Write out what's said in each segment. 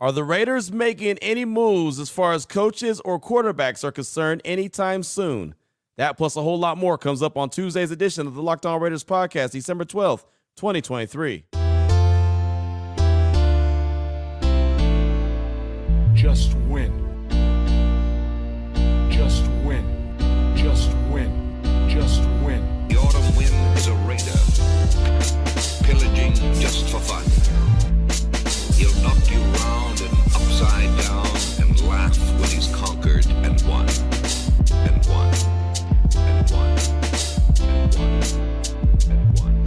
Are the Raiders making any moves as far as coaches or quarterbacks are concerned anytime soon? That plus a whole lot more comes up on Tuesday's edition of the Locked On Raiders podcast, December 12th, 2023. Just win. Just win. Just win. Just win. The autumn wind is a raider, pillaging just for fun. He'll knock you round and upside down and laugh when he's conquered and won. And won. And won. And won. And won.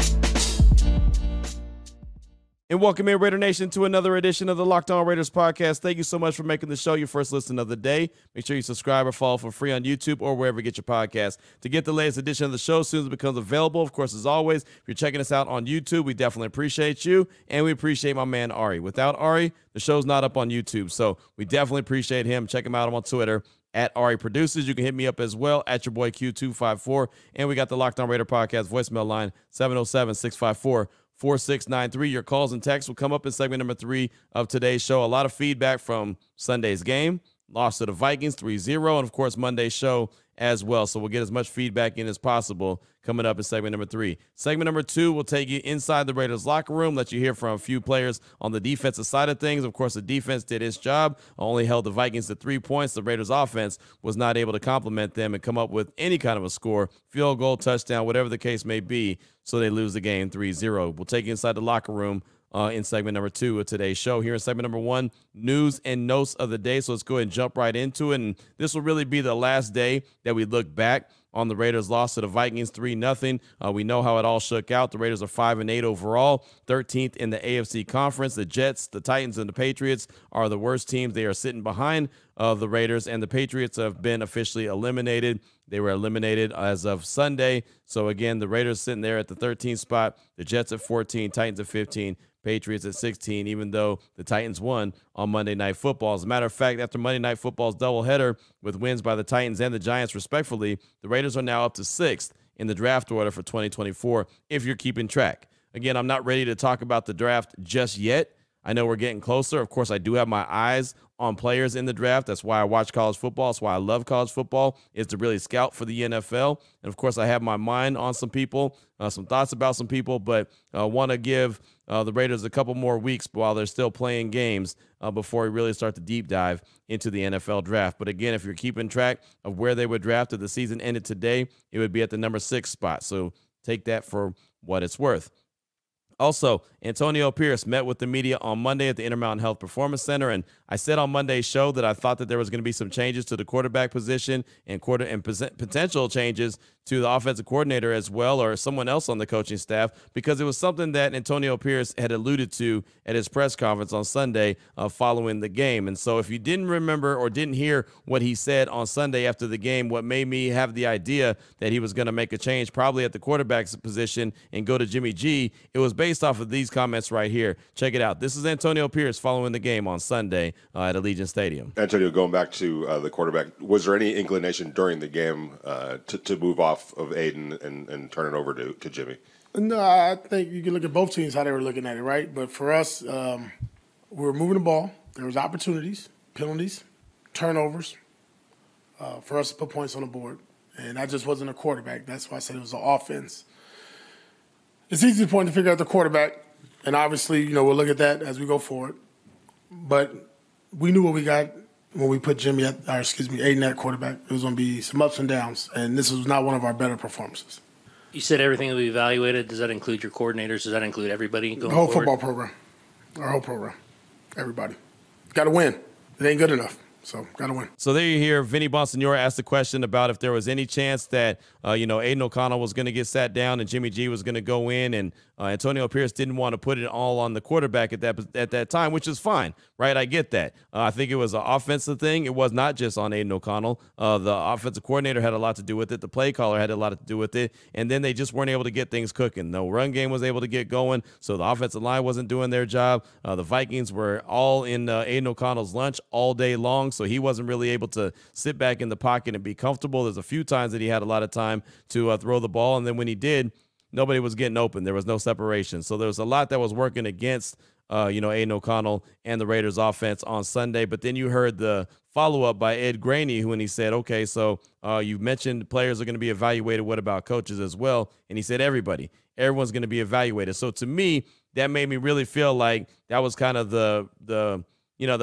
And welcome in, Raider Nation, to another edition of the Locked On Raiders podcast. Thank you so much for making the show your first listen of the day. Make sure you subscribe or follow for free on YouTube or wherever you get your podcast to get the latest edition of the show as soon as it becomes available. Of course, as always, if you're checking us out on YouTube, we definitely appreciate you, and we appreciate my man Ari. Without Ari, the show's not up on YouTube, so we definitely appreciate him. Check him out on Twitter at Ari Producers. You can hit me up as well at your boy Q254, and we got the Locked On Raider podcast voicemail line 707-654-4693. Your calls and texts will come up in segment number 3 of today's show. A lot of feedback from Sunday's game, loss to the Vikings 3-0, and of course Monday's show as well. So we'll get as much feedback in as possible coming up in segment number 3. Segment number 2 will take you inside the Raiders locker room, let you hear from a few players on the defensive side of things. Of course, the defense did its job, only held the Vikings to 3 points. The Raiders offense was not able to complement them and come up with any kind of a score, field goal, touchdown, whatever the case may be, so they lose the game 3-0. We'll take you inside the locker room in segment number 2 of today's show. Here in segment number 1, news and notes of the day. So let's go ahead and jump right into it. And this will really be the last day that we look back on the Raiders' loss to the Vikings 3-0. We know how it all shook out. The Raiders are 5-8 overall, 13th in the AFC conference. The Jets, the Titans, and the Patriots are the worst teams. They are sitting behind the Raiders, and the Patriots have been officially eliminated. They were eliminated as of Sunday. So again, the Raiders sitting there at the 13th spot, the Jets at 14, Titans at 15, Patriots at 16, even though the Titans won on Monday Night Football. As a matter of fact, after Monday Night Football's doubleheader with wins by the Titans and the Giants, respectively, the Raiders are now up to 6th in the draft order for 2024, if you're keeping track. Again, I'm not ready to talk about the draft just yet. I know we're getting closer. Of course, I do have my eyes on players in the draft. That's why I watch college football. That's why I love college football, is to really scout for the NFL. And, of course, I have my mind on some people, some thoughts about some people, but I want to give the Raiders a couple more weeks while they're still playing games before we really start to deep dive into the NFL draft. But, again, if you're keeping track of where they were drafted, the season ended today, it would be at the number 6 spot. So take that for what it's worth. Also, Antonio Pierce met with the media on Monday at the Intermountain Health Performance Center, and I said on Monday's show that I thought that there was going to be some changes to the quarterback position and potential changes to the offensive coordinator as well, or someone else on the coaching staff, because it was something that Antonio Pierce had alluded to at his press conference on Sunday following the game. And so if you didn't remember or didn't hear what he said on Sunday after the game, what made me have the idea that he was going to make a change probably at the quarterback position and go to Jimmy G, it was based off of these comments right here. Check it out. This is Antonio Pierce following the game on Sunday at Allegiant Stadium. Antonio, going back to the quarterback, was there any inclination during the game to move off of Aiden and turn it over to Jimmy? No, I think you can look at both teams, how they were looking at it, right? But for us, we were moving the ball. There was opportunities, penalties, turnovers for us to put points on the board. And I just wasn't a quarterback. That's why I said it was an offense. It's easy to point to figure out the quarterback, and obviously, we'll look at that as we go forward. But we knew what we got when we put Aiden at quarterback. It was going to be some ups and downs, and this was not one of our better performances. You said everything will be evaluated. Does that include your coordinators? Does that include everybody going The whole forward? football program. Our whole program. Everybody. Got to win. It ain't good enough. So, got to win. So there you hear Vinny Bonsignore asked the question about if there was any chance that, Aiden O'Connell was going to get sat down and Jimmy G was going to go in, and Antonio Pierce didn't want to put it all on the quarterback at that time, which is fine, right? I get that. I think it was an offensive thing. It was not just on Aiden O'Connell. The offensive coordinator had a lot to do with it. The play caller had a lot to do with it, and then they just weren't able to get things cooking. No run game was able to get going, so the offensive line wasn't doing their job. The Vikings were all in Aiden O'Connell's lunch all day long, so he wasn't really able to sit back in the pocket and be comfortable. There's a few times that he had a lot of time to throw the ball, and then when he did, nobody was getting open. There was no separation. So there was a lot that was working against Aiden O'Connell and the Raiders offense on Sunday. But then you heard the follow-up by Ed Graney when he said, okay, so you mentioned players are going to be evaluated. What about coaches as well? And he said everyone's going to be evaluated. So to me, that made me really feel like that was kind of the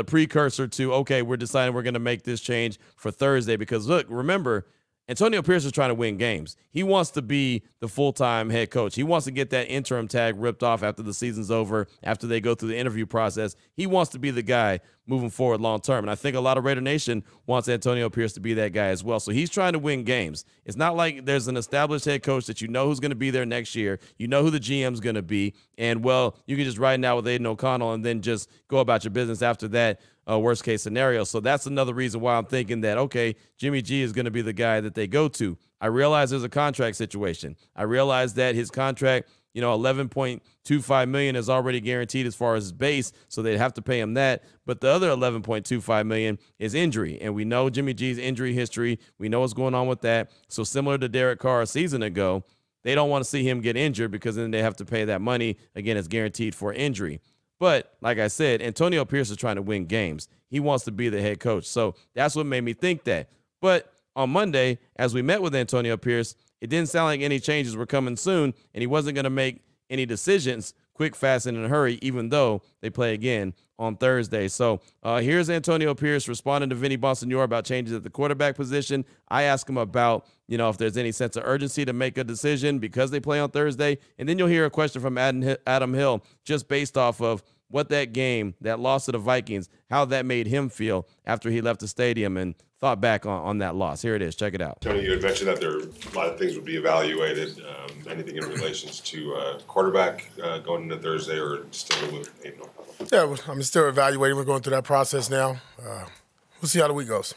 precursor to, okay, we're deciding we're going to make this change for Thursday. Because look, remember, Antonio Pierce is trying to win games. He wants to be the full-time head coach. He wants to get that interim tag ripped off after the season's over, after they go through the interview process. He wants to be the guy moving forward long-term. And I think a lot of Raider Nation wants Antonio Pierce to be that guy as well. So he's trying to win games. It's not like there's an established head coach that you know who's going to be there next year. You know who the GM's going to be. And, well, you can just ride it out with Aiden O'Connell and then just go about your business after that. Worst case scenario. So that's another reason why I'm thinking that, okay, Jimmy G is going to be the guy that they go to. I realize there's a contract situation. I realize that his contract, $11.25 million is already guaranteed as far as his base, so they'd have to pay him that. But the other $11.25 million is injury, and we know Jimmy G's injury history. We know what's going on with that. So similar to Derek Carr a season ago, they don't want to see him get injured because then they have to pay that money. Again, it's guaranteed for injury. But like I said, Antonio Pierce is trying to win games. He wants to be the head coach. So that's what made me think that. But on Monday, as we met with Antonio Pierce, it didn't sound like any changes were coming soon, and he wasn't going to make any decisions quick, fast, and in a hurry, even though they play again on Thursday. So here's Antonio Pierce responding to Vinny Bonsignore about changes at the quarterback position. I asked him about, if there's any sense of urgency to make a decision because they play on Thursday. And then you'll hear a question from Adam Hill just based off of what that game, that loss to the Vikings, how that made him feel after he left the stadium and thought back on that loss. Here it is. Check it out. Tony, you had mentioned that there are a lot of things would be evaluated. Anything in relations to quarterback going into Thursday, or still with Aiden O'Connell? Yeah, I'm still evaluating. We're going through that process now. We'll see how the week goes.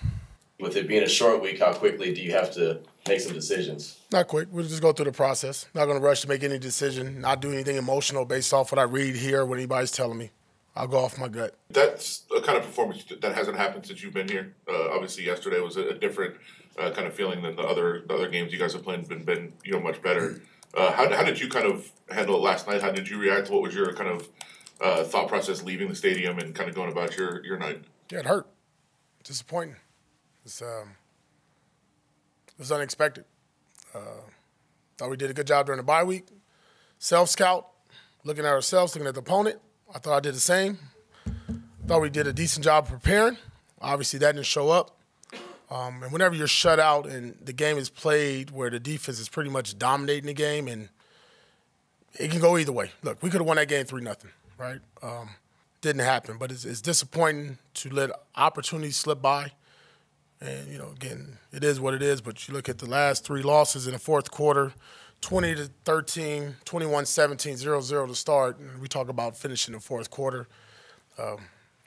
With it being a short week, how quickly do you have to make some decisions? Not quick. We'll just go through the process. Not going to rush to make any decision. Not do anything emotional based off what I read, hear, what anybody's telling me. I'll go off my gut. That's a kind of performance that hasn't happened since you've been here. Obviously, yesterday was a different kind of feeling than the other games you guys have played. Been much better. How did you kind of handle it last night? How did you react? What was your kind of thought process leaving the stadium and kind of going about your night? Yeah, it hurt. Disappointing. It was unexpected. Thought we did a good job during the bye week. Self-scout, looking at ourselves, looking at the opponent. I thought I did the same. Thought we did a decent job preparing. Obviously, that didn't show up. And whenever you're shut out and the game is played where the defense is pretty much dominating the game, and it can go either way. Look, we could have won that game 3-0, right? Didn't happen. But it's disappointing to let opportunities slip by. And, again, it is what it is. But you look at the last 3 losses in the fourth quarter, 20-13, 21-17, 0-0 to start. And we talk about finishing the fourth quarter.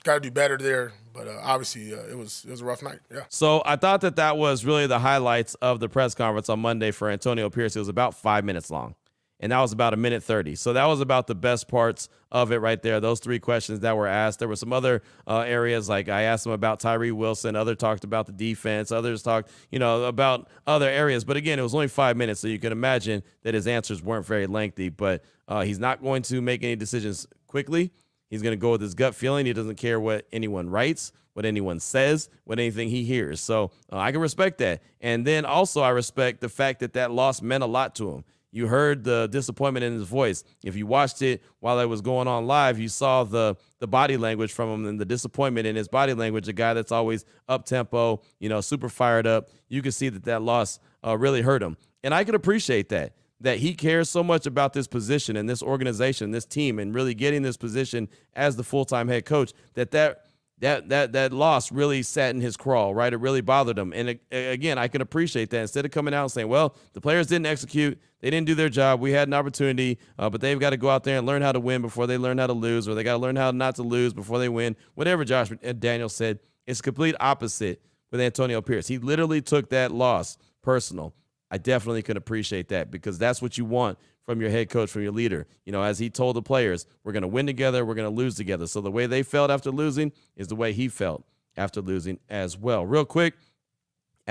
Got to do better there, but obviously it was a rough night. Yeah. So I thought that was really the highlights of the press conference on Monday for Antonio Pierce. It was about 5 minutes long, and that was about 1:30. So that was about the best parts of it right there. Those 3 questions that were asked. There were some other areas, like I asked him about Tyree Wilson. Others talked about the defense. Others talked, about other areas. But again, it was only 5 minutes, so you can imagine that his answers weren't very lengthy. But he's not going to make any decisions quickly. He's going to go with his gut feeling. He doesn't care what anyone writes, what anyone says, what anything he hears. So I can respect that. And then also I respect the fact that loss meant a lot to him. You heard the disappointment in his voice. If you watched it while it was going on live, you saw the body language from him and the disappointment in his body language, a guy that's always up-tempo, super fired up. You can see that loss really hurt him. And I can appreciate that he cares so much about this position and this organization, this team, and really getting this position as the full-time head coach, that loss really sat in his craw, right? It really bothered him. And again, I can appreciate that. Instead of coming out and saying, well, the players didn't execute, they didn't do their job, we had an opportunity, but they've got to go out there and learn how to win before they learn how to lose, or they got to learn how not to lose before they win. Whatever Josh Daniel said, it's complete opposite with Antonio Pierce. He literally took that loss personal. I definitely can appreciate that, because that's what you want from your head coach, from your leader. As he told the players, we're going to win together, we're going to lose together. So the way they felt after losing is the way he felt after losing as well. Real quick,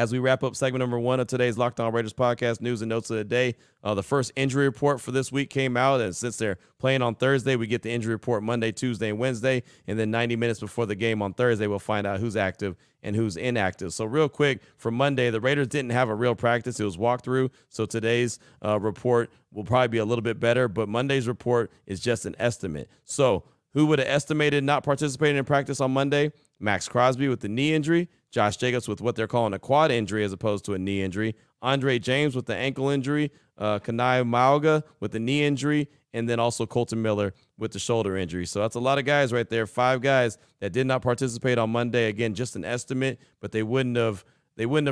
As we wrap up segment number 1 of today's Locked On Raiders podcast, news and notes of the day, the first injury report for this week came out, and since they're playing on Thursday, we get the injury report Monday, Tuesday, and Wednesday, and then 90 minutes before the game on Thursday, we'll find out who's active and who's inactive. So real quick, for Monday, the Raiders didn't have a real practice. It was walkthrough, so today's report will probably be a little bit better, but Monday's report is just an estimate. So who would have estimated not participating in practice on Monday? Max Crosby with the knee injury, Josh Jacobs with what they're calling a quad injury as opposed to a knee injury, Andre James with the ankle injury, Kanai Mauga with the knee injury, and then also Colton Miller with the shoulder injury. So that's a lot of guys right there, 5 guys that did not participate on Monday. Again, just an estimate, but they wouldn't have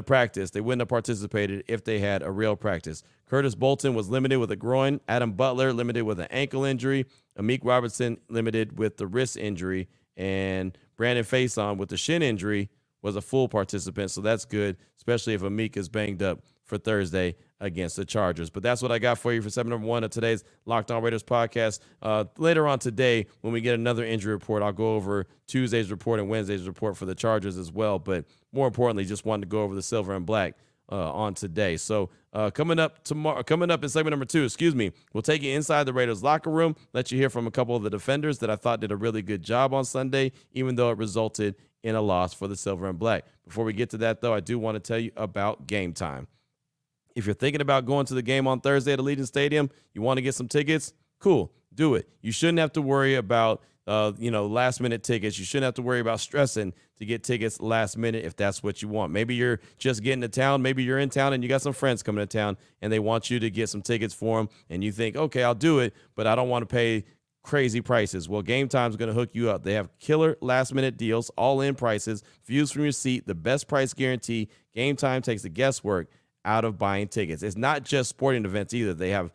practiced. They wouldn't have participated if they had a real practice. Curtis Bolton was limited with a groin. Adam Butler limited with an ankle injury. Amik Robertson limited with the wrist injury. And Brandon Faison with the shin injury was a full participant, so that's good, especially if Amik is banged up for Thursday against the Chargers. But that's what I got for you for segment number 1 of today's Locked On Raiders podcast. Later on today, when we get another injury report, I'll go over Tuesday's report and Wednesday's report for the Chargers as well. But more importantly, just wanted to go over the silver and black on today. So coming up in segment number 2, we'll take you inside the Raiders locker room, let you hear from a couple of the defenders that I thought did a really good job on Sunday, even though it resulted in a loss for the silver and black. Before we get to that, though, I do want to tell you about Gametime. If you're thinking about going to the game on Thursday at Allegiant Stadium, you want to get some tickets, cool, do it. You shouldn't have to worry about last-minute tickets. You shouldn't have to worry about stressing to get tickets last minute if that's what you want. Maybe you're just getting to town. Maybe you're in town and you got some friends coming to town and they want you to get some tickets for them, and you think, okay, I'll do it, but I don't want to pay crazy prices. Well, Gametime's going to hook you up. They have killer last-minute deals, all-in prices, views from your seat, the best price guarantee. Gametime takes the guesswork out of buying tickets. It's not just sporting events either. They have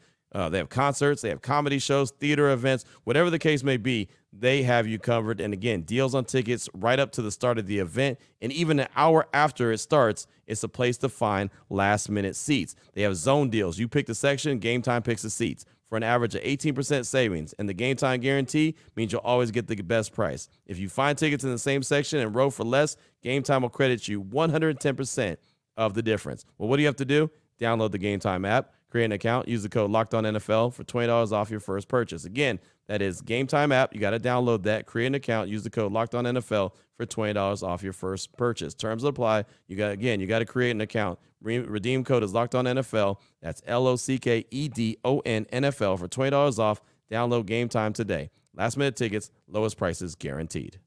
concerts, they have comedy shows, theater events, whatever the case may be, they have you covered. And again, deals on tickets right up to the start of the event. And even an hour after it starts, it's a place to find last-minute seats. They have zone deals. You pick the section, Gametime picks the seats for an average of 18% savings. And the Gametime guarantee means you'll always get the best price. If you find tickets in the same section and row for less, Gametime will credit you 110% of the difference. Well, what do you have to do? Download the Gametime app, create an account, use the code LOCKEDONNFL for $20 off your first purchase. Again, that is Gametime app. You got to download that, create an account, use the code LOCKEDONNFL for $20 off your first purchase. Terms apply. You got to create an account. Redeem code is LOCKEDONNFL. That's LOCKEDON NFL for $20 off. Download Gametime today. Last minute tickets, lowest prices guaranteed.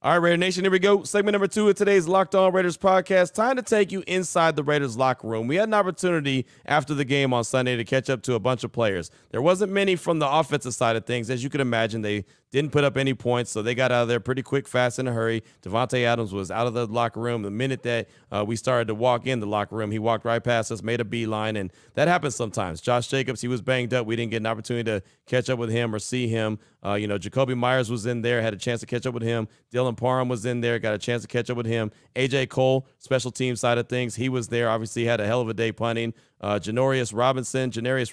All right, Raider Nation, here we go. Segment number 2 of today's Locked On Raiders podcast. Time to take you inside the Raiders locker room. We had an opportunity after the game on Sunday to catch up to a bunch of players. There wasn't many from the offensive side of things. As you can imagine, they didn't put up any points, so they got out of there pretty quick, fast, in a hurry. Devontae Adams was out of the locker room. The minute that we started to walk in the locker room, he walked right past us, made a beeline, and that happens sometimes. Josh Jacobs, he was banged up. We didn't get an opportunity to catch up with him or see him. Jacoby Myers was in there, had a chance to catch up with him. Dylan Parham was in there, got a chance to catch up with him. A.J. Cole, special team side of things, he was there. Obviously, had a hell of a day punting. Janarius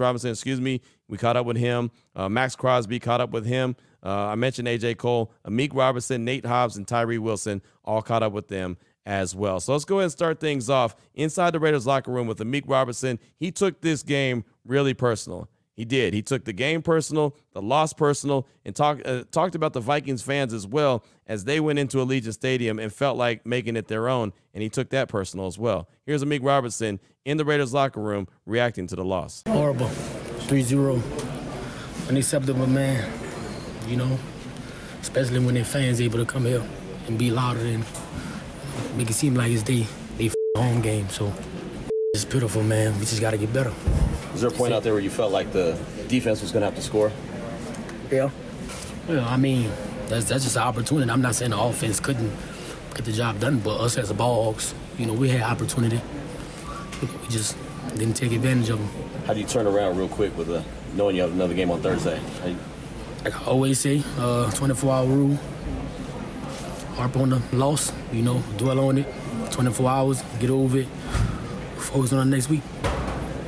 Robinson, we caught up with him. Max Crosby caught up with him. I mentioned A.J. Cole, Amik Robertson, Nate Hobbs, and Tyree Wilson all caught up with them as well. So let's go ahead and start things off inside the Raiders locker room with Amik Robertson. He took this game really personal. He did. He took the game personal, the loss personal, and talked about the Vikings fans as well as they went into Allegiant Stadium and felt like making it their own, and he took that personal as well. Here's Amik Robertson in the Raiders locker room reacting to the loss. Horrible. 3-0. Unacceptable, man. Especially when their fans able to come here and be louder and make it seem like it's they home game. So it's pitiful, man. We just got to get better. Was there a point out there where you felt like the defense was going to have to score? Yeah. Well, I mean, that's just an opportunity. I'm not saying the offense couldn't get the job done, but us as a ball hawks, we had opportunity. We just didn't take advantage of them. How do you turn around real quick with knowing you have another game on Thursday? Like I always say, 24-hour rule. Harp on the loss, dwell on it. 24 hours, get over it. Focus on the next week.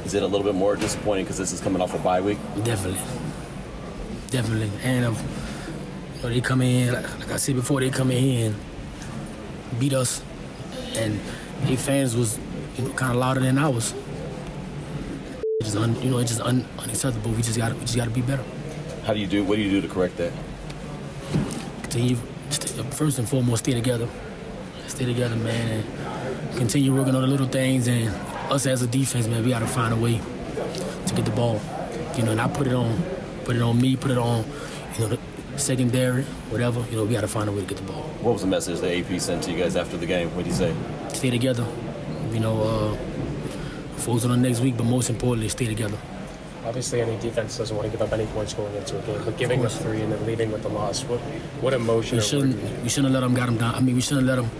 Is it a little bit more disappointing because this is coming off a bye week? Definitely. And they come in, like I said before, they come in here and beat us. And their fans was kind of louder than ours. It's just unacceptable. We just gotta be better. What do you do to correct that? Continue, first and foremost, stay together. Stay together, man, and continue working on the little things. And us as a defense, man, we gotta find a way to get the ball. And I put it on me, put it on, the secondary, whatever. We gotta find a way to get the ball. What was the message that AP sent to you guys after the game? What did he say? Stay together. Focus on the next week, but most importantly, stay together. Obviously, any defense doesn't want to give up any points going into a game, but giving us 3 and then leaving with the loss, what emotion? We shouldn't let them get them down. We shouldn't let them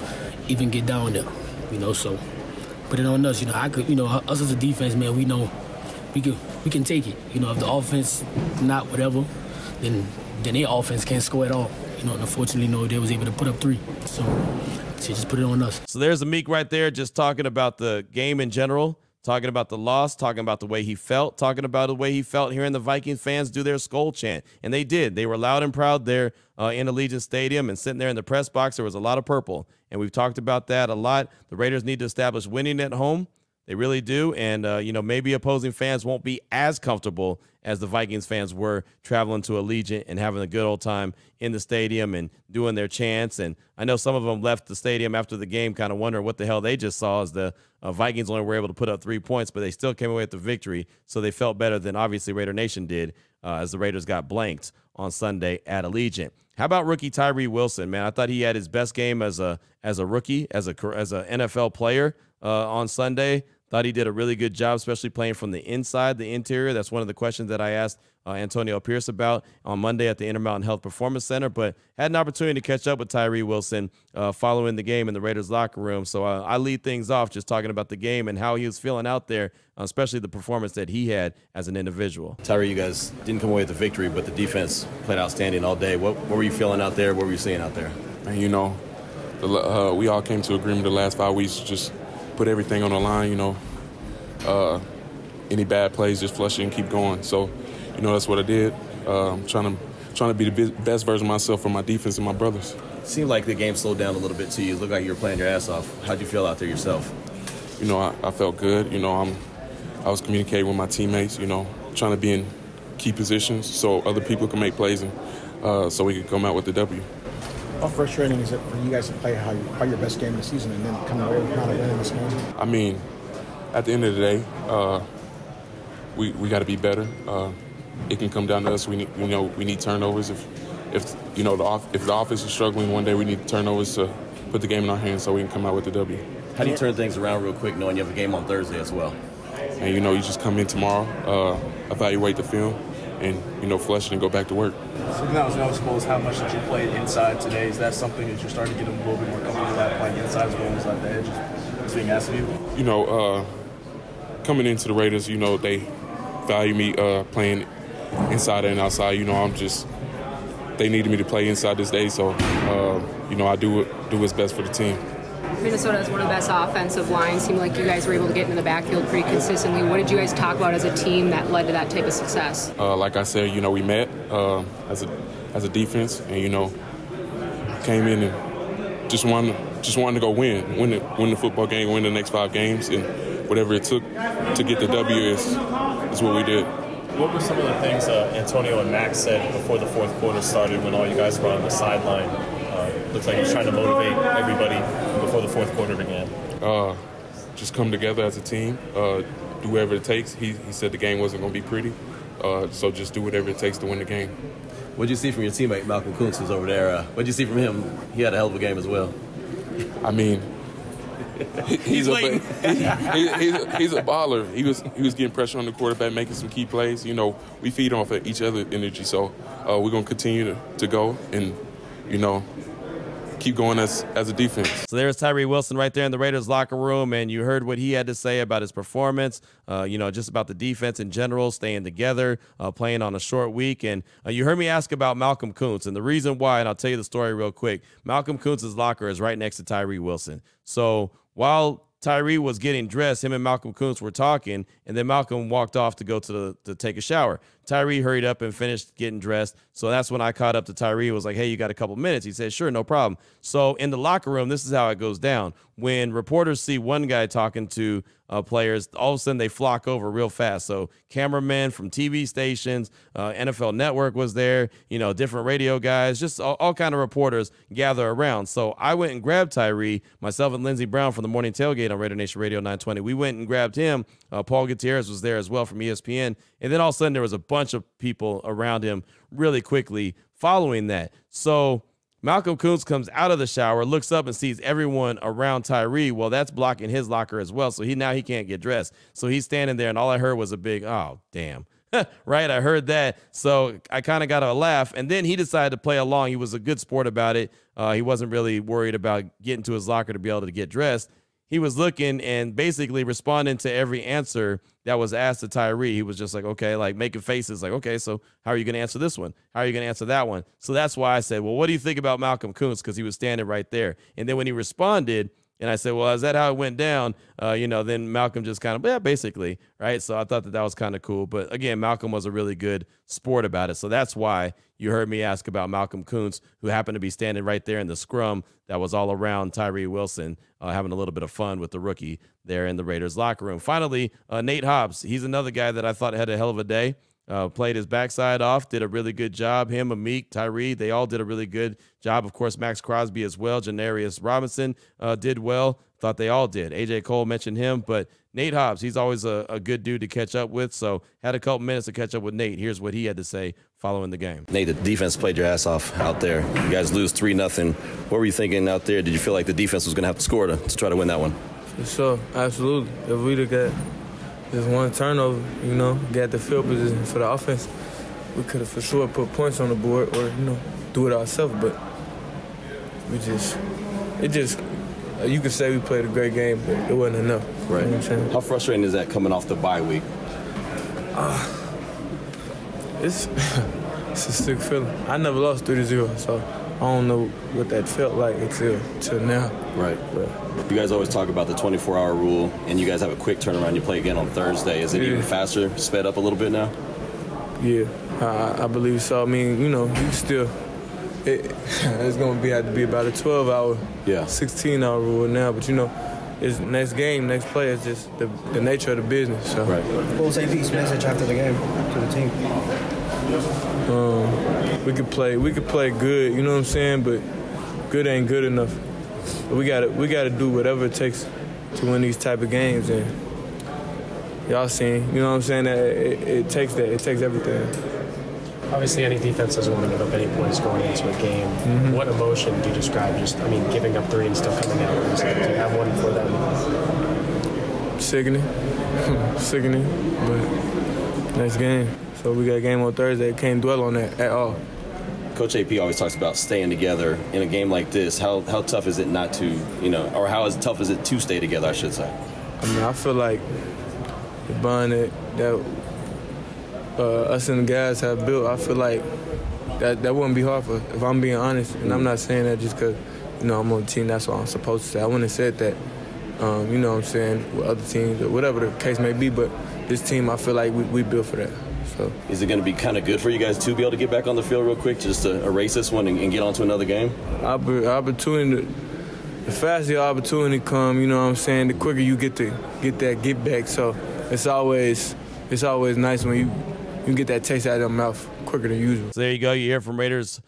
even get down there. So put it on us. Us as a defense, man, we know we can take it. If the offense not whatever, then their offense can't score at all. And unfortunately, they was able to put up 3. So just put it on us. So there's Amik right there, just talking about the game in general. Talking about the loss, talking about the way he felt, talking about the way he felt hearing the Vikings fans do their Skol chant. And they did. They were loud and proud there in Allegiant Stadium, and sitting there in the press box, there was a lot of purple. And we've talked about that a lot. The Raiders need to establish winning at home. They really do. And, maybe opposing fans won't be as comfortable as the Vikings fans were traveling to Allegiant and having a good old time in the stadium and doing their chants. And I know some of them left the stadium after the game kind of wondering what the hell they just saw, as the Vikings only were able to put up 3 points, but they still came away with the victory. So they felt better than obviously Raider Nation did as the Raiders got blanked on Sunday at Allegiant. How about rookie Tyree Wilson, man? I thought he had his best game as a rookie, as a NFL player on Sunday. Thought he did a really good job, especially playing from the inside, the interior. That's one of the questions that I asked Antonio Pierce about on Monday at the Intermountain Health Performance Center, but had an opportunity to catch up with Tyree Wilson following the game in the Raiders locker room. So I lead things off just talking about the game and how he was feeling out there, especially the performance that he had as an individual. Tyree, you guys didn't come away with the victory, but the defense played outstanding all day. What were you feeling out there? What were you seeing out there? And we all came to agreement the last 5 weeks to just put everything on the line, any bad plays, just flush it and keep going. So, that's what I did. Trying to be the best version of myself for my defense and my brothers. It seemed like the game slowed down a little bit to you. It looked like you were playing your ass off. How'd you feel out there yourself? I felt good. I was communicating with my teammates, trying to be in key positions so other people can make plays and so we could come out with the W. How frustrating is it for you guys to play how your best game of the season and then come away with not a win in this game? At the end of the day, we got to be better. It can come down to us. We need turnovers. If the offense is struggling one day, we need turnovers to put the game in our hands so we can come out with the W. How do you turn things around real quick, knowing you have a game on Thursday as well? And you just come in tomorrow, evaluate the film, and flush it and go back to work. Something that was noticeable is how much that you played inside today. Is that something that you're starting to get a little bit more comfortable at, playing inside as well as at the edge? What's being asked of you? Coming into the Raiders, they value me playing inside and outside. They needed me to play inside this day, so I do what's best for the team. Minnesota has one of the best offensive lines. Seemed like you guys were able to get into the backfield pretty consistently. What did you guys talk about as a team that led to that type of success? Like I said, we met as a defense, and came in and just wanted to go win the football game, win the next 5 games, and whatever it took to get the W is what we did. What were some of the things Antonio and Max said before the fourth quarter started when all you guys were on the sideline? Looks like he was trying to motivate everybody before the fourth quarter began. Just come together as a team, do whatever it takes. He said the game wasn't going to be pretty, so just do whatever it takes to win the game. What did you see from your teammate Malcolm Kuntz, who's over there? What did you see from him? He had a hell of a game as well. He's a baller. He was getting pressure on the quarterback, making some key plays. We feed off of each other's energy, so we're going to continue to go and keep going as a defense. So there's Tyree Wilson right there in the Raiders locker room, and you heard what he had to say about his performance, just about the defense in general, staying together, playing on a short week. And you heard me ask about Malcolm Kuntz, and the reason why, and I'll tell you the story real quick. Malcolm Kuntz's locker is right next to Tyree Wilson. So while Tyree was getting dressed, him and Malcolm Kuntz were talking, and then Malcolm walked off to go to take a shower. Tyree hurried up and finished getting dressed. So that's when I caught up to Tyree. Was like, hey, you got a couple minutes? He said, sure, no problem. So in the locker room, this is how it goes down. When reporters see one guy talking to players, all of a sudden they flock over real fast. So cameramen from TV stations, NFL Network was there, different radio guys, just all kind of reporters gather around. So I went and grabbed Tyree, myself and Lindsey Brown from the Morning Tailgate on Raider Nation Radio 920. We went and grabbed him. Paul Gutierrez was there as well from ESPN. And then all of a sudden there was a bunch of people around him really quickly following that. So Malcolm Koonce comes out of the shower, looks up and sees everyone around Tyree. Well, that's blocking his locker as well. So now he can't get dressed. So he's standing there, and all I heard was a big, oh, damn. Right? I heard that. So I kind of got a laugh. And then he decided to play along. He was a good sport about it. He wasn't really worried about getting to his locker to be able to get dressed. He was looking and basically responding to every answer that was asked to Tyree. He was just like, okay, like making faces like, okay, so how are you going to answer this one? How are you going to answer that one? So that's why I said, well, what do you think about Malcolm Koonce? Because he was standing right there. And then when he responded, and I said, well, is that how it went down? Then Malcolm just kind of, yeah, basically, right? So I thought that was kind of cool. But again, Malcolm was a really good sport about it. So that's why you heard me ask about Malcolm Koonce, who happened to be standing right there in the scrum that was all around Tyree Wilson, having a little bit of fun with the rookie there in the Raiders locker room. Finally, Nate Hobbs. He's another guy that I thought had a hell of a day. Played his backside off, did a really good job. Him, Amik, Tyree, they all did a really good job. Of course, Max Crosby as well. Janarius Robinson did well. Thought they all did. A.J. Cole mentioned him, but Nate Hobbs, he's always a good dude to catch up with. So had a couple minutes to catch up with Nate. Here's what he had to say following the game. Nate, the defense played your ass off out there. You guys lose 3-0. What were you thinking out there? Did you feel like the defense was going to have to score to try to win that one? For sure, absolutely. If we'd have got just one turnover, got the field position for the offense, we could have for sure put points on the board or, do it ourselves. But you could say we played a great game, but it wasn't enough. Right. You know what I'm saying? How frustrating is that coming off the bye week? It's a sick feeling. I never lost 3-0, so I don't know what that felt like until now. Right. But you guys always talk about the 24-hour rule, and you guys have a quick turnaround. You play again on Thursday. Is it even faster, sped up a little bit now? Yeah, I believe so. I mean, you still it's going to have to be about a 12-hour, 16-hour rule now. But, it's next game, next play. It's just the nature of the business. So. Right. What was AP's message after the game to the team? We could play good, you know what I'm saying? But good ain't good enough. But we gotta do whatever it takes to win these type of games. And y'all seen, you know what I'm saying? That it takes that. It takes everything. Obviously, any defense doesn't want to give up any points going into a game. Mm-hmm. What emotion do you describe? Giving up 3 and still coming out. Do you have one for that? Sickening. Sickening. But next game. So we got a game on Thursday. Can't dwell on that at all. Coach AP always talks about staying together in a game like this. How tough is it not to, or how tough is it to stay together, I should say? I feel like the bond that us and the guys have built, I feel like that wouldn't be hard for us, if I'm being honest. And I'm not saying that just because, I'm on the team, that's what I'm supposed to say. I wouldn't have said that, you know what I'm saying, with other teams or whatever the case may be. But this team, I feel like we built for that. So. Is it going to be kind of good for you guys to be able to get back on the field real quick, just to erase this one and get on to another game? Opportunity, the faster your opportunity come, you know what I'm saying, the quicker you get get back. So it's always nice when you get that taste out of your mouth quicker than usual. So there you go. You hear from Raiders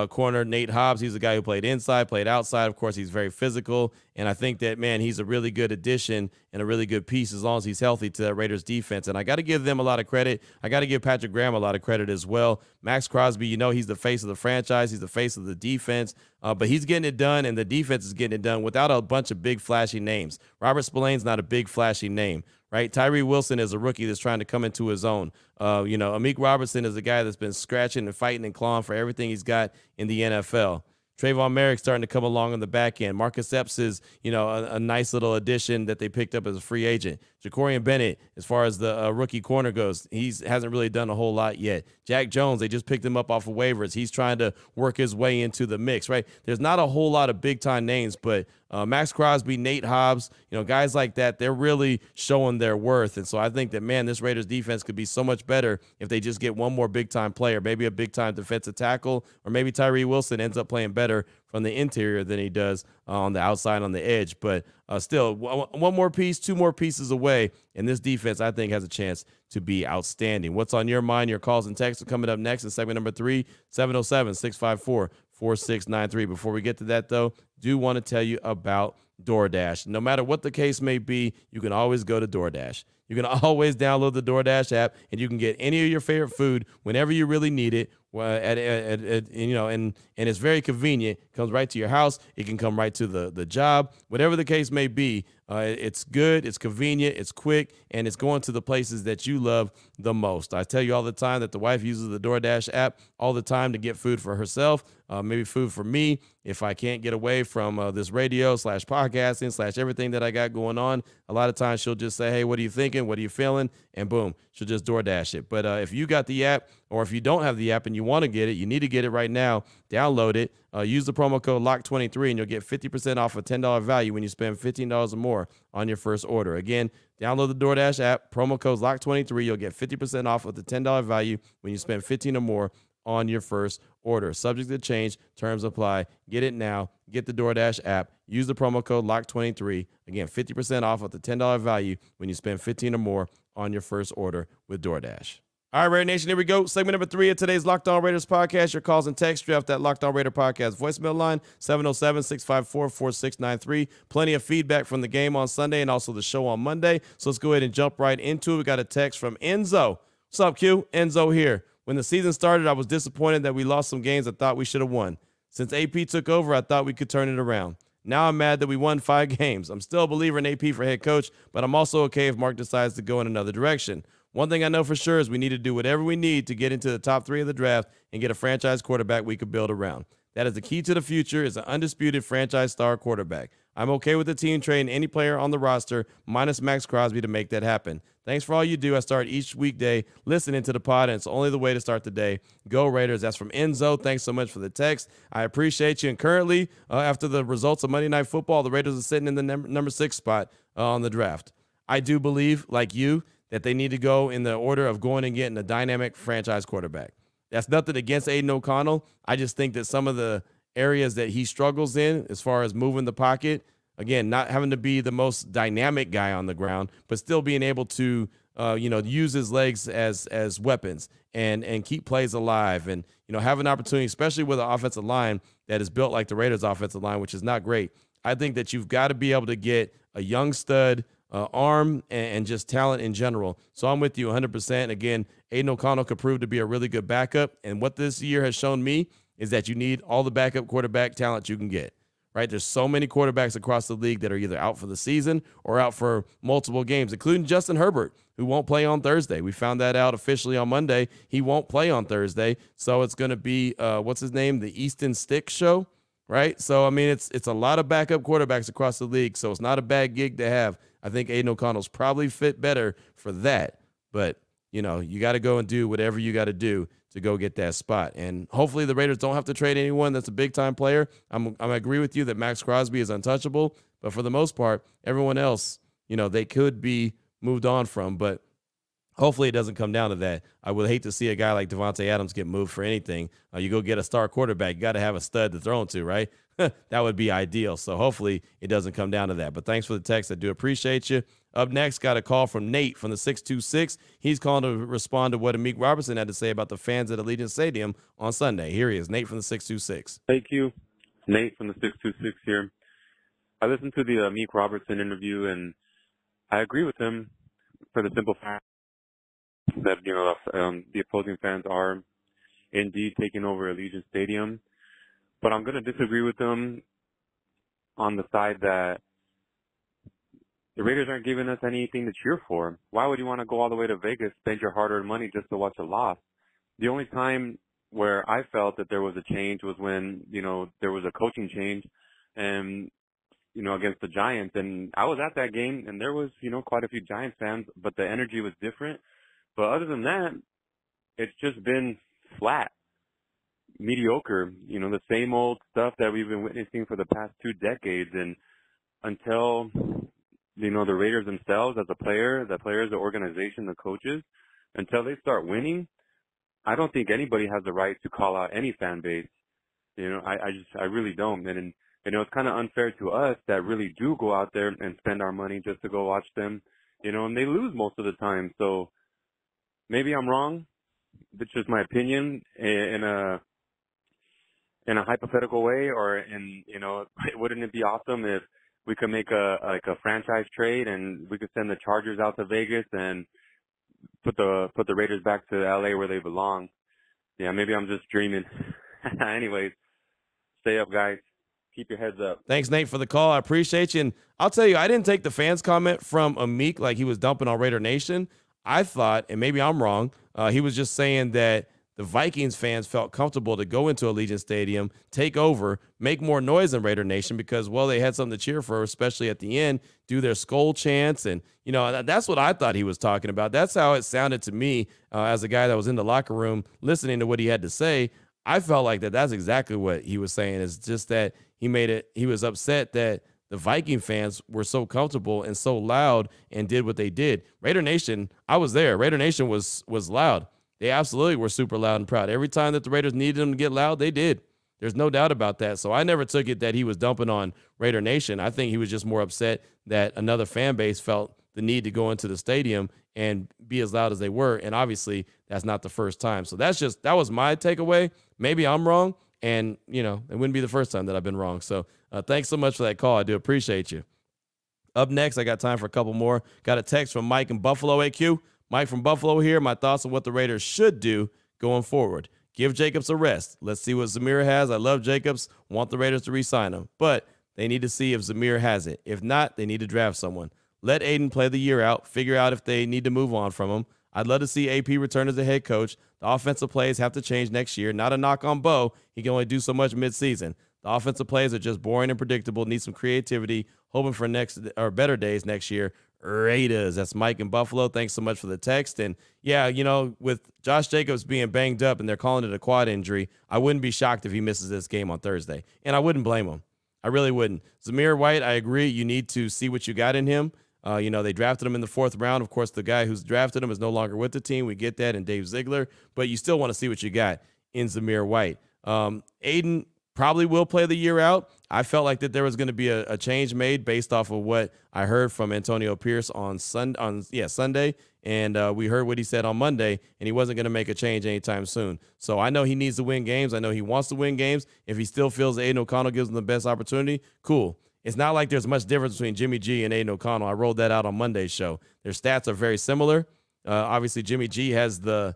corner Nate Hobbs. He's a guy who played inside, played outside. Of course, he's very physical. And I think that, man, he's a really good addition and a really good piece as long as he's healthy to that Raiders defense. And I got to give them a lot of credit. I got to give Patrick Graham a lot of credit as well. Max Crosby, he's the face of the franchise. He's the face of the defense. But he's getting it done, and the defense is getting it done without a bunch of big, flashy names. Robert Spillane's not a big, flashy name, right? Tyree Wilson is a rookie that's trying to come into his own. Amik Robertson is a guy that's been scratching and fighting and clawing for everything he's got in the NFL. Trayvon Merrick starting to come along on the back end. Marcus Epps is, a nice little addition that they picked up as a free agent. Jacorian Bennett, as far as the rookie corner goes, hasn't really done a whole lot yet. Jack Jones, they just picked him up off of waivers. He's trying to work his way into the mix, right? There's not a whole lot of big-time names, but Max Crosby, Nate Hobbs, guys like that, they're really showing their worth. And so I think that, man, this Raiders defense could be so much better if they just get one more big-time player, maybe a big-time defensive tackle, or maybe Tyree Wilson ends up playing better from the interior than he does on the outside on the edge. But still, one more piece, two more pieces away, and this defense, I think, has a chance to be outstanding. What's on your mind? Your calls and texts are coming up next in segment number 3, 707-654-4693. Before we get to that, though, do want to tell you about DoorDash. No matter what the case may be, you can always go to DoorDash. You can always download the DoorDash app, and you can get any of your favorite food whenever you really need it. And it's very convenient. It comes right to your house. It can come right to the job. Whatever the case may be, it's good, it's convenient, it's quick, and it's going to the places that you love the most. I tell you all the time that the wife uses the DoorDash app all the time to get food for herself, maybe food for me. If I can't get away from this radio / podcasting / everything that I got going on, a lot of times she'll just say, hey, what are you thinking? What are you feeling? And boom, she'll just DoorDash it. But if you got the app, or if you don't have the app and you want to get it, you need to get it right now. Download it. Use the promo code LOCK23, and you'll get 50% off a $10 value when you spend $15 or more on your first order. Again, download the DoorDash app. Promo code LOCK23. You'll get 50% off with the $10 value when you spend $15 or more on your first order. Subject to change. Terms apply. Get it now. Get the DoorDash app. Use the promo code LOCK23. Again, 50% off with the $10 value when you spend $15 or more on your first order with DoorDash. All right, Raider Nation, here we go. Segment number 3 of today's Locked On Raiders podcast. Your calls and texts off that Locked On Raider podcast voicemail line, 707-654-4693. Plenty of feedback from the game on Sunday and also the show on Monday. So let's go ahead and jump right into it. We got a text from Enzo. What's up, Q? Enzo here. When the season started, I was disappointed that we lost some games I thought we should have won. Since AP took over, I thought we could turn it around. Now I'm mad that we won 5 games. I'm still a believer in AP for head coach, but I'm also okay if Mark decides to go in another direction. One thing I know for sure is we need to do whatever we need to get into the top 3 of the draft and get a franchise quarterback we could build around. That is the key to the future, is an undisputed franchise star quarterback. I'm okay with the team trading any player on the roster minus Max Crosby to make that happen. Thanks for all you do. I start each weekday listening to the pod, and it's only the way to start the day. Go Raiders. That's from Enzo. Thanks so much for the text. I appreciate you. And currently, after the results of Monday Night Football, the Raiders are sitting in the number 6 spot on the draft. I do believe, like you, that they need to go in the order of going and getting a dynamic franchise quarterback. That's nothing against Aiden O'Connell. I just think that some of the areas that he struggles in, as far as moving the pocket, again, not having to be the most dynamic guy on the ground, but still being able to, use his legs as weapons and keep plays alive and, have an opportunity, especially with an offensive line that is built like the Raiders' offensive line, which is not great. I think that you've got to be able to get a young stud, arm, and just talent in general. So I'm with you 100%. Again, Aiden O'Connell could prove to be a really good backup. And what this year has shown me is that you need all the backup quarterback talent you can get, right? There's so many quarterbacks across the league that are either out for the season or out for multiple games, including Justin Herbert, who won't play on Thursday. We found that out officially on Monday. He won't play on Thursday. So it's going to be, what's his name? The Easton Stick Show, right? So, I mean, it's a lot of backup quarterbacks across the league. So it's not a bad gig to have. I think Aiden O'Connell's probably fit better for that. But, you got to go and do whatever you got to do to go get that spot. And hopefully the Raiders don't have to trade anyone that's a big-time player. I agree with you that Max Crosby is untouchable. But for the most part, everyone else, they could be moved on from. But hopefully it doesn't come down to that. I would hate to see a guy like Devontae Adams get moved for anything. You go get a star quarterback, you got to have a stud to throw into, right? That would be ideal. So hopefully it doesn't come down to that. But thanks for the text. I do appreciate you. Up next, got a call from Nate from the 626. He's calling to respond to what Amik Robertson had to say about the fans at Allegiant Stadium on Sunday. Here he is, Nate from the 626. Thank you. Nate from the 626 here. I listened to the Amik Robertson interview, and I agree with him for the simple fact that, the opposing fans are indeed taking over Allegiant Stadium. But I'm going to disagree with them on the side that the Raiders aren't giving us anything to cheer for. Why would you want to go all the way to Vegas, spend your hard-earned money just to watch a loss? The only time where I felt that there was a change was when, there was a coaching change and, against the Giants. And I was at that game and there was, quite a few Giants fans, but the energy was different. But other than that, it's just been flat, mediocre, the same old stuff that we've been witnessing for the past 2 decades. And until, the Raiders themselves as a player, the players, the organization, the coaches, until they start winning, I don't think anybody has the right to call out any fan base. I really don't. And it's kind of unfair to us that really do go out there and spend our money just to go watch them, and they lose most of the time. So maybe I'm wrong. That's just my opinion in a hypothetical way, or wouldn't it be awesome if we could make a franchise trade and we could send the Chargers out to Vegas and put the Raiders back to LA where they belong? Yeah, maybe I'm just dreaming. Anyways, stay up, guys. Keep your heads up. Thanks, Nate, for the call. I appreciate you. And I'll tell you, I didn't take the fans' comment from Amik like he was dumping on Raider Nation. I thought, and maybe I'm wrong, he was just saying that the Vikings fans felt comfortable to go into Allegiant Stadium, take over, make more noise than Raider Nation because, well, they had something to cheer for, especially at the end, do their skull chants. And, that's what I thought he was talking about. That's how it sounded to me as a guy that was in the locker room listening to what he had to say. I felt like that's exactly what he was saying. It's just that he was upset that the Viking fans were so comfortable and so loud and did what they did. Raider Nation, I was there. Raider Nation was loud. They absolutely were super loud and proud. Every time that the Raiders needed them to get loud, they did. There's no doubt about that. So I never took it that he was dumping on Raider Nation. I think he was just more upset that another fan base felt the need to go into the stadium and be as loud as they were. And obviously that's not the first time. So that was my takeaway. Maybe I'm wrong. And, it wouldn't be the first time that I've been wrong. So thanks so much for that call. I do appreciate you. Up next, I got time for a couple more. Got a text from Mike in Buffalo, AQ. Mike from Buffalo here. My thoughts on what the Raiders should do going forward. Give Jacobs a rest. Let's see what Zamir has. I love Jacobs. Want the Raiders to re-sign him. But they need to see if Zamir has it. If not, they need to draft someone. Let Aiden play the year out. Figure out if they need to move on from him. I'd love to see AP return as the head coach. The offensive plays have to change next year. Not a knock on Bo. He can only do so much midseason. The offensive plays are just boring and predictable. Need some creativity. Hoping for better days next year. Raiders. That's Mike in Buffalo. Thanks so much for the text. And yeah, with Josh Jacobs being banged up and they're calling it a quad injury, I wouldn't be shocked if he misses this game on Thursday. And I wouldn't blame him. I really wouldn't. Zamir White, I agree. You need to see what you got in him. They drafted him in the 4th round. Of course, the guy who's drafted him is no longer with the team. We get that, and Dave Ziegler. But you still want to see what you got in Zamir White. Aiden probably will play the year out. I felt like that there was going to be a change made based off of what I heard from Antonio Pierce on Sunday, and we heard what he said on Monday, and he wasn't going to make a change anytime soon. So I know he needs to win games. I know he wants to win games. If he still feels that Aiden O'Connell gives him the best opportunity, cool. It's not like there's much difference between Jimmy G and Aiden O'Connell. I rolled that out on Monday's show. Their stats are very similar. Obviously, Jimmy G has the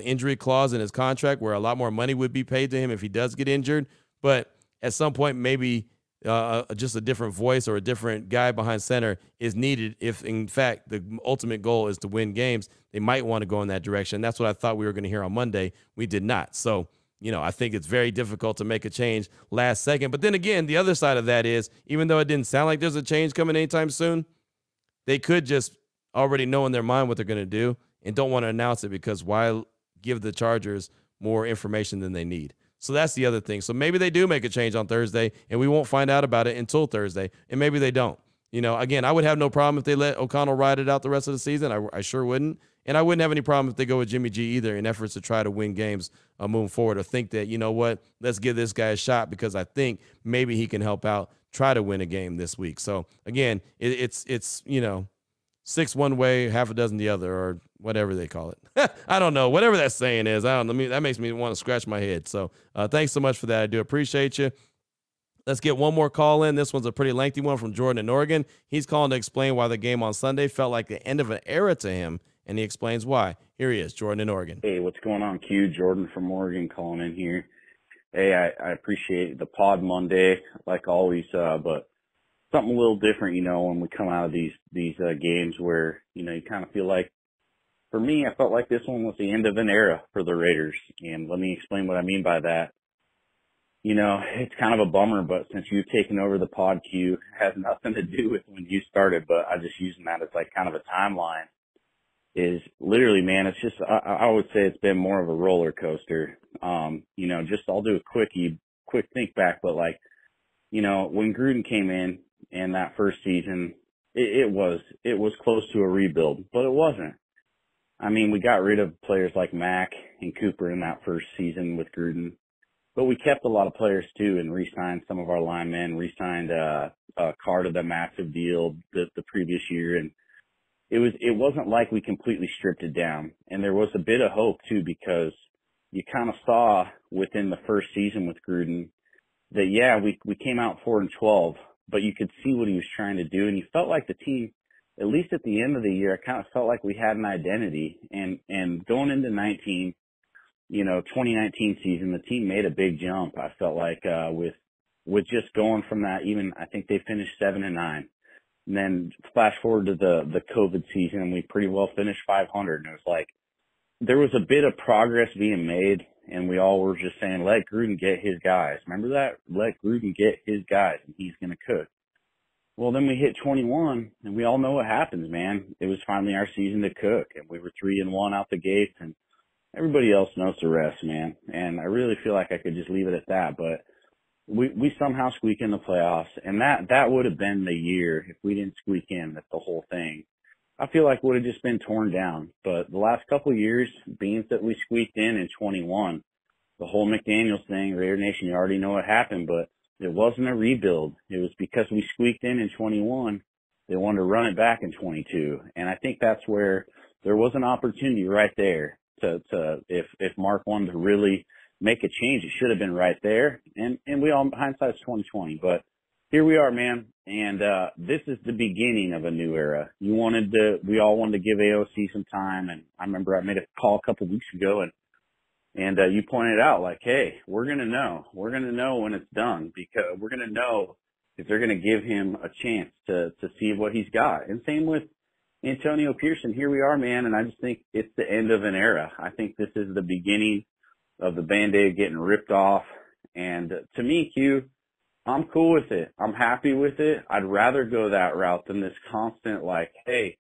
injury clause in his contract where a lot more money would be paid to him if he does get injured. But at some point, maybe just a different voice or a different guy behind center is needed if, in fact, the ultimate goal is to win games. They might want to go in that direction. That's what I thought we were going to hear on Monday. We did not. So, I think it's very difficult to make a change last second. But then again, the other side of that is, even though it didn't sound like there's a change coming anytime soon, they could just already know in their mind what they're going to do and don't want to announce it because why give the Chargers more information than they need? So that's the other thing. So maybe they do make a change on Thursday, and we won't find out about it until Thursday, and maybe they don't. Again, I would have no problem if they let O'Connell ride it out the rest of the season. I sure wouldn't. And I wouldn't have any problem if they go with Jimmy G either in efforts to try to win games moving forward, or think that, let's give this guy a shot because I think maybe he can help out, try to win a game this week. So, again, it's 6 one way, half a dozen the other, or whatever they call it. I don't know. Whatever that saying is, that makes me want to scratch my head. So thanks so much for that. I do appreciate you. Let's get one more call in. This one's a pretty lengthy one from Jordan in Oregon. He's calling to explain why the game on Sunday felt like the end of an era to him, and he explains why. Here he is, Jordan in Oregon. Hey, what's going on, Q? Jordan from Oregon calling in here. Hey, I appreciate the pod Monday, like always, but something a little different, when we come out of these games where, you kind of feel like for me, I felt like this one was the end of an era for the Raiders. And let me explain what I mean by that. You know, it's kind of a bummer, but since you've taken over the pod queue, it has nothing to do with when you started, but I'm just using that as like kind of a timeline. Is literally, man, it's just, I would say it's been more of a roller coaster. You know, just I'll do a quick think back, but like, you know, when Gruden came in that first season, it was close to a rebuild, but it wasn't. I mean, we got rid of players like Mack and Cooper in that first season with Gruden. But we kept a lot of players too and re-signed some of our linemen, re-signed Carter, the massive deal the previous year. And it wasn't like we completely stripped it down. And there was a bit of hope too, because you kind of saw within the first season with Gruden that, yeah, we came out 4-12, but you could see what he was trying to do. And you felt like the team, at least at the end of the year, I kind of felt like we had an identity. And going into 2019 season, the team made a big jump. I felt like, with just going from that, even I think they finished 7-9, and then flash forward to the COVID season, and we pretty well finished 500. And it was like, there was a bit of progress being made, and we all were just saying, let Gruden get his guys. Remember that? Let Gruden get his guys, and he's going to cook. Well, then we hit 21, and we all know what happens, man. It was finally our season to cook, and we were 3-1 out the gate, and everybody else knows the rest, man. And I really feel like I could just leave it at that. But we somehow squeak in the playoffs, and that would have been the year if we didn't squeak in, that the whole thing, I feel like would have just been torn down. But the last couple of years, being that we squeaked in 21, the whole McDaniels thing, Raider Nation, you already know what happened, but it wasn't a rebuild. It was because we squeaked in 21, they wanted to run it back in 22. And I think that's where there was an opportunity right there. If Mark wanted to really make a change, it should have been right there. And we all, hindsight's 2020, but here we are, man. And this is the beginning of a new era. We all wanted to give AOC some time, and I remember I made a call a couple weeks ago, and you pointed out, like, hey, we're gonna know when it's done, because we're gonna know if they're gonna give him a chance to see what he's got. And same with Antonio Pierce, and here we are, man, and I just think it's the end of an era. I think this is the beginning of the Band-Aid getting ripped off, and to me, Q, I'm cool with it. I'm happy with it. I'd rather go that route than this constant, like, hey,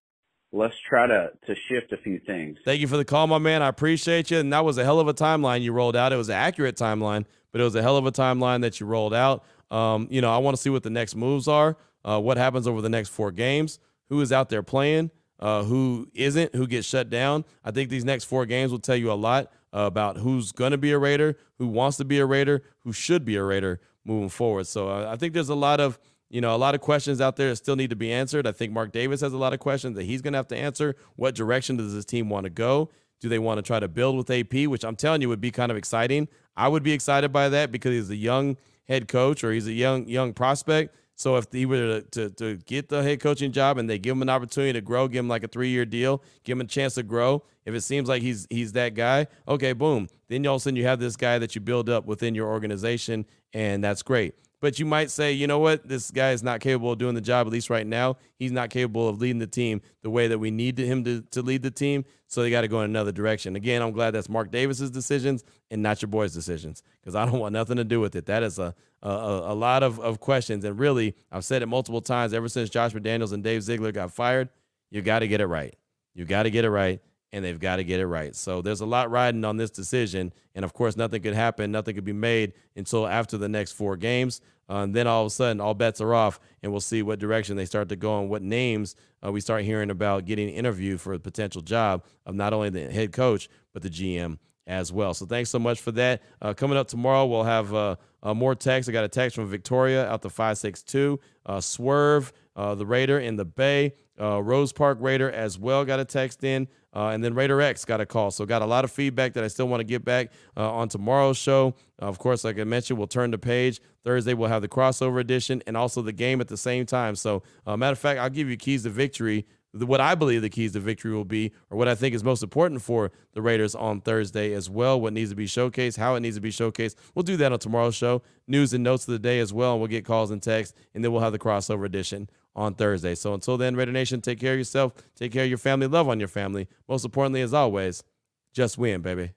let's try to shift a few things. Thank you for the call, my man. I appreciate you, and that was a hell of a timeline you rolled out. It was an accurate timeline, but it was a hell of a timeline that you rolled out. I want to see what the next moves are, what happens over the next 4 games. Who is out there playing, who isn't, who gets shut down. I think these next 4 games will tell you a lot about who's going to be a Raider, who wants to be a Raider, who should be a Raider moving forward. So I think there's a lot of questions out there that still need to be answered. I think Mark Davis has a lot of questions that he's going to have to answer. What direction does this team want to go? Do they want to try to build with AP, which I'm telling you would be kind of exciting. I would be excited by that because he's a young head coach, or he's a young prospect. So if he were to get the head coaching job and they give him an opportunity to grow, give him like a 3-year deal, give him a chance to grow, if it seems like he's that guy, okay, boom. Then all of a sudden you have this guy that you build up within your organization, and that's great. But you might say, you know what, this guy is not capable of doing the job, at least right now. He's not capable of leading the team the way that we need him to lead the team, so they got to go in another direction. Again, I'm glad that's Mark Davis's decisions and not your boys' decisions, because I don't want nothing to do with it. That is a lot of questions, and really, I've said it multiple times ever since Josh McDaniels and Dave Ziegler got fired, you got to get it right. You got to get it right, and they've got to get it right. So there's a lot riding on this decision, and, of course, nothing could happen, nothing could be made until after the next 4 games. And then all of a sudden, all bets are off, and we'll see what direction they start to go and what names we start hearing about getting interviewed for a potential job of not only the head coach but the GM as well. So thanks so much for that. Coming up tomorrow, we'll have more text. I got a text from Victoria out to 562. Swerve, the Raider in the Bay. Rose Park Raider as well got a text in. And then Raider X got a call. So got a lot of feedback that I still want to get back on tomorrow's show. Of course, like I mentioned, we'll turn the page. Thursday, we'll have the crossover edition and also the game at the same time. So matter of fact, I'll give you keys to victory, what I believe the keys to victory will be, or what I think is most important for the Raiders on Thursday as well, what needs to be showcased, how it needs to be showcased. We'll do that on tomorrow's show. News and notes of the day as well, and we'll get calls and texts, and then we'll have the crossover edition on Thursday. So until then, Raider Nation, take care of yourself, take care of your family, love on your family. Most importantly, as always, just win, baby.